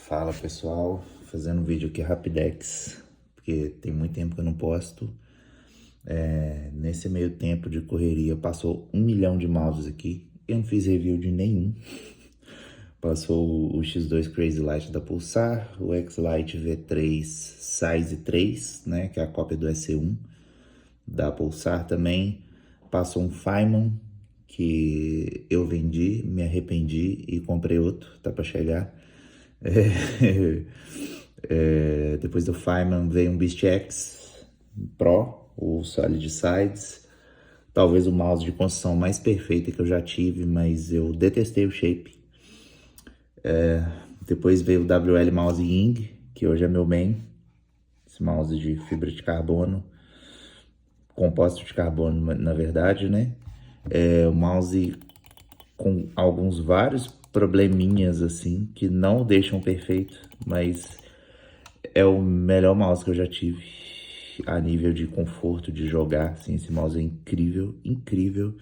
Fala pessoal, fazendo um vídeo aqui rapidex, porque tem muito tempo que eu não posto. Nesse meio tempo de correria passou 1 milhão de mouses aqui, eu não fiz review de nenhum. Passou o X2 Crazy Light da Pulsar, o X-Lite V3 Size 3, né, que é a cópia do EC1 da Pulsar também. Passou um Feynman, que eu vendi, me arrependi e comprei outro, tá para chegar. Depois do Feynman veio um Beast X Pro, o Solid Sides, talvez o mouse de construção mais perfeita que eu já tive, mas eu detestei o shape. Depois veio o WL Mouse Ying, que hoje é meu main, esse mouse de fibra de carbono, composto de carbono na verdade, né? O mouse com vários probleminhas assim, que não o deixam perfeito, mas é o melhor mouse que eu já tive a nível de conforto de jogar, assim, esse mouse é incrível, incrível.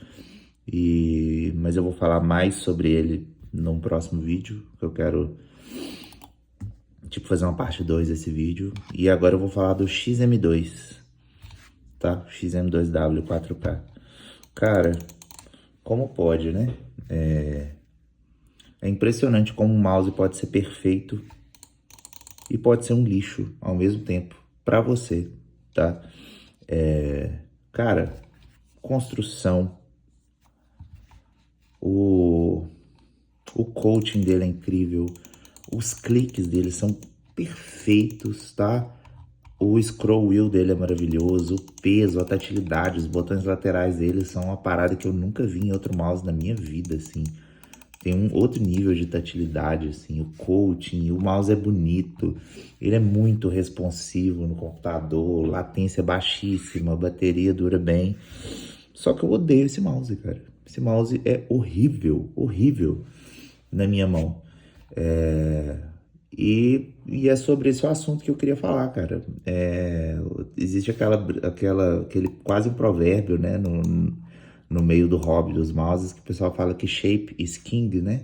Mas eu vou falar mais sobre ele num próximo vídeo, que eu quero fazer uma parte 2 desse vídeo. E agora eu vou falar do XM2, tá? XM2W 4K. Cara, como pode, né? É impressionante como um mouse pode ser perfeito e pode ser um lixo ao mesmo tempo para você, tá? Cara, construção, o coaching dele é incrível, os cliques dele são perfeitos, tá? O scroll wheel dele é maravilhoso, o peso, a tatilidade, os botões laterais dele são uma parada que eu nunca vi em outro mouse na minha vida, assim. Tem um outro nível de tatilidade, assim, o coaching, o mouse é bonito, ele é muito responsivo no computador, latência baixíssima, a bateria dura bem. Só que eu odeio esse mouse, cara. Esse mouse é horrível, horrível na minha mão. E é sobre esse o assunto que eu queria falar, cara. Existe aquele quase um provérbio, né, no meio do hobby dos mouses, que o pessoal fala que shape is king, né?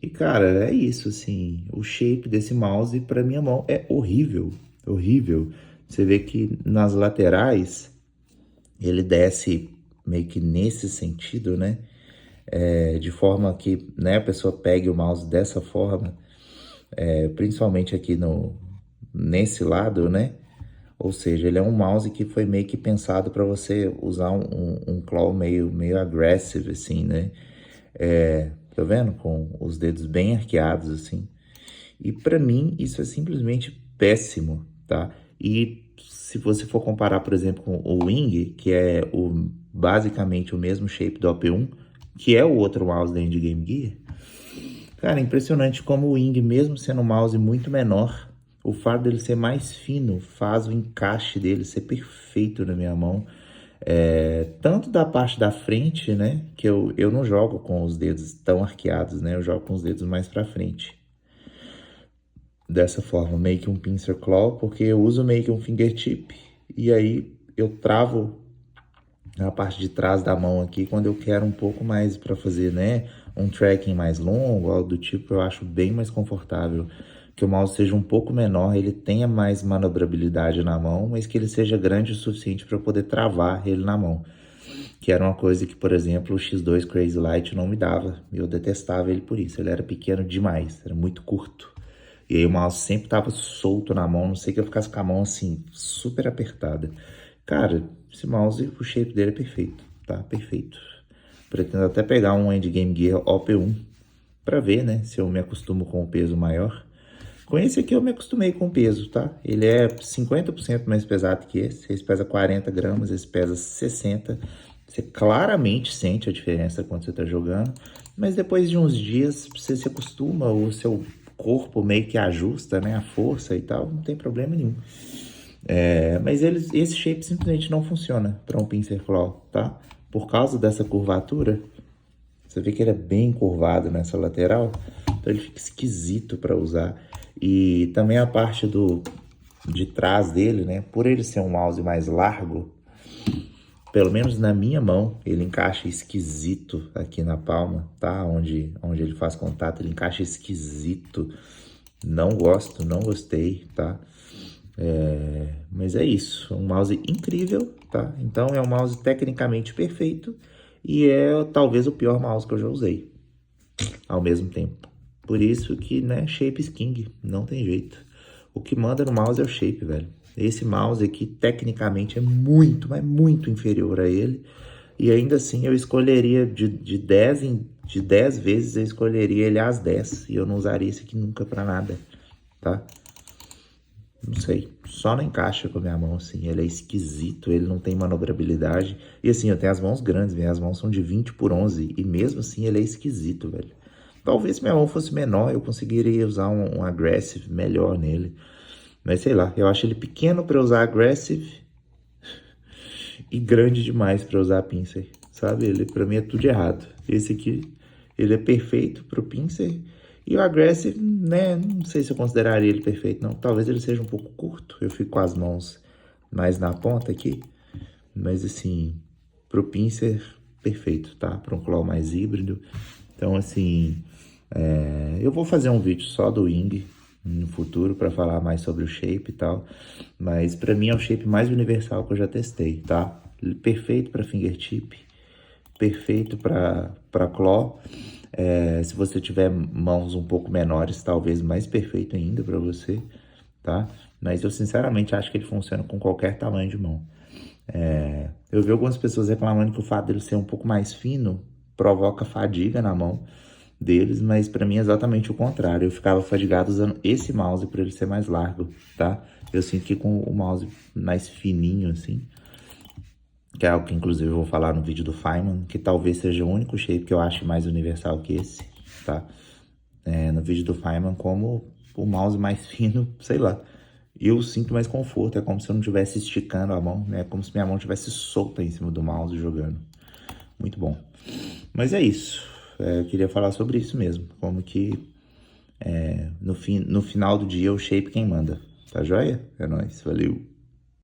E, cara, é isso, assim, o shape desse mouse pra minha mão é horrível, horrível. Você vê que nas laterais, ele desce meio que nesse sentido, né? De forma que, né, a pessoa pegue o mouse dessa forma, principalmente aqui nesse lado, né? Ou seja, ele é um mouse que foi meio que pensado para você usar um claw meio aggressive, assim, né? Tá vendo? Com os dedos bem arqueados, assim. E para mim, isso é simplesmente péssimo, tá? E se você for comparar, por exemplo, com o Wing, que é basicamente o mesmo shape do OP1, que é o outro mouse da Indie Game Gear, cara, é impressionante como o Wing, mesmo sendo um mouse muito menor, o fato dele ser mais fino faz o encaixe dele ser perfeito na minha mão. Tanto da parte da frente, né, que eu não jogo com os dedos tão arqueados, né, eu jogo com os dedos mais pra frente. Dessa forma, meio que um pincer claw, porque eu uso meio que um fingertip, e aí eu travo na parte de trás da mão aqui, quando eu quero um pouco mais para fazer, né, um tracking mais longo, algo do tipo, eu acho bem mais confortável que o mouse seja um pouco menor, ele tenha mais manobrabilidade na mão, mas que ele seja grande o suficiente para eu poder travar ele na mão. Que era uma coisa que, por exemplo, o X2 Crazy Light não me dava. Eu detestava ele por isso, ele era pequeno demais, era muito curto. E aí o mouse sempre tava solto na mão, não sei que eu ficasse com a mão assim, super apertada. Cara, esse mouse, o shape dele é perfeito, tá? Perfeito. Pretendo até pegar um Endgame Gear OP1 pra ver, né, se eu me acostumo com o peso maior. Com esse aqui eu me acostumei com o peso, tá? Ele é 50% mais pesado que esse. Esse pesa 40 gramas, esse pesa 60. Você claramente sente a diferença quando você tá jogando. Mas depois de uns dias, você se acostuma, o seu corpo meio que ajusta, né? A força e tal, não tem problema nenhum. Mas esse shape simplesmente não funciona para um pincer claw, tá? Por causa dessa curvatura, você vê que ele é bem curvado nessa lateral, então ele fica esquisito para usar. E também a parte de trás dele, né? Por ele ser um mouse mais largo, pelo menos na minha mão, ele encaixa esquisito aqui na palma, tá? Onde ele faz contato, ele encaixa esquisito. Não gosto, não gostei, tá? Mas é isso, um mouse incrível, tá? Então é um mouse tecnicamente perfeito e é talvez o pior mouse que eu já usei ao mesmo tempo. Por isso que, né, Shape is King, não tem jeito. O que manda no mouse é o shape, velho. Esse mouse aqui, tecnicamente, é muito, mas muito inferior a ele. E ainda assim, eu escolheria de 10 vezes, eu escolheria ele às 10. E eu não usaria esse aqui nunca pra nada, tá? Não sei, só não encaixa com a minha mão, assim. Ele é esquisito, ele não tem manobrabilidade. E assim, eu tenho as mãos grandes, minhas mãos são de 20 por 11. E mesmo assim, ele é esquisito, velho. Talvez se minha mão fosse menor, eu conseguiria usar um aggressive melhor nele. Mas sei lá, eu acho ele pequeno para usar aggressive e grande demais para usar pincer, sabe? Ele para mim é tudo errado. Esse aqui, ele é perfeito pro pincer e o aggressive, né? Não sei se eu consideraria ele perfeito, não. Talvez ele seja um pouco curto. Eu fico com as mãos mais na ponta aqui, mas assim, pro pincer, perfeito, tá? Para um claw mais híbrido. Então, assim, eu vou fazer um vídeo só do Wing no futuro para falar mais sobre o shape e tal, mas para mim é o shape mais universal que eu já testei, tá? Perfeito para fingertip, perfeito para claw. Se você tiver mãos um pouco menores, talvez mais perfeito ainda para você, tá? Mas eu sinceramente acho que ele funciona com qualquer tamanho de mão. Eu vi algumas pessoas reclamando que o fato dele ser um pouco mais fino provoca fadiga na mão deles, mas para mim é exatamente o contrário. Eu ficava fadigado usando esse mouse por ele ser mais largo, tá? Eu sinto que com o mouse mais fininho assim, que é algo que inclusive eu vou falar no vídeo do Feynman, que talvez seja o único shape que eu acho mais universal que esse, tá? No vídeo do Feynman, como o mouse mais fino, sei lá. Eu sinto mais conforto, é como se eu não estivesse esticando a mão, né? É como se minha mão estivesse solta em cima do mouse jogando. Muito bom. Mas é isso. Eu queria falar sobre isso mesmo. Como que no final do dia o shape quem manda. Tá joia? É nóis. Valeu.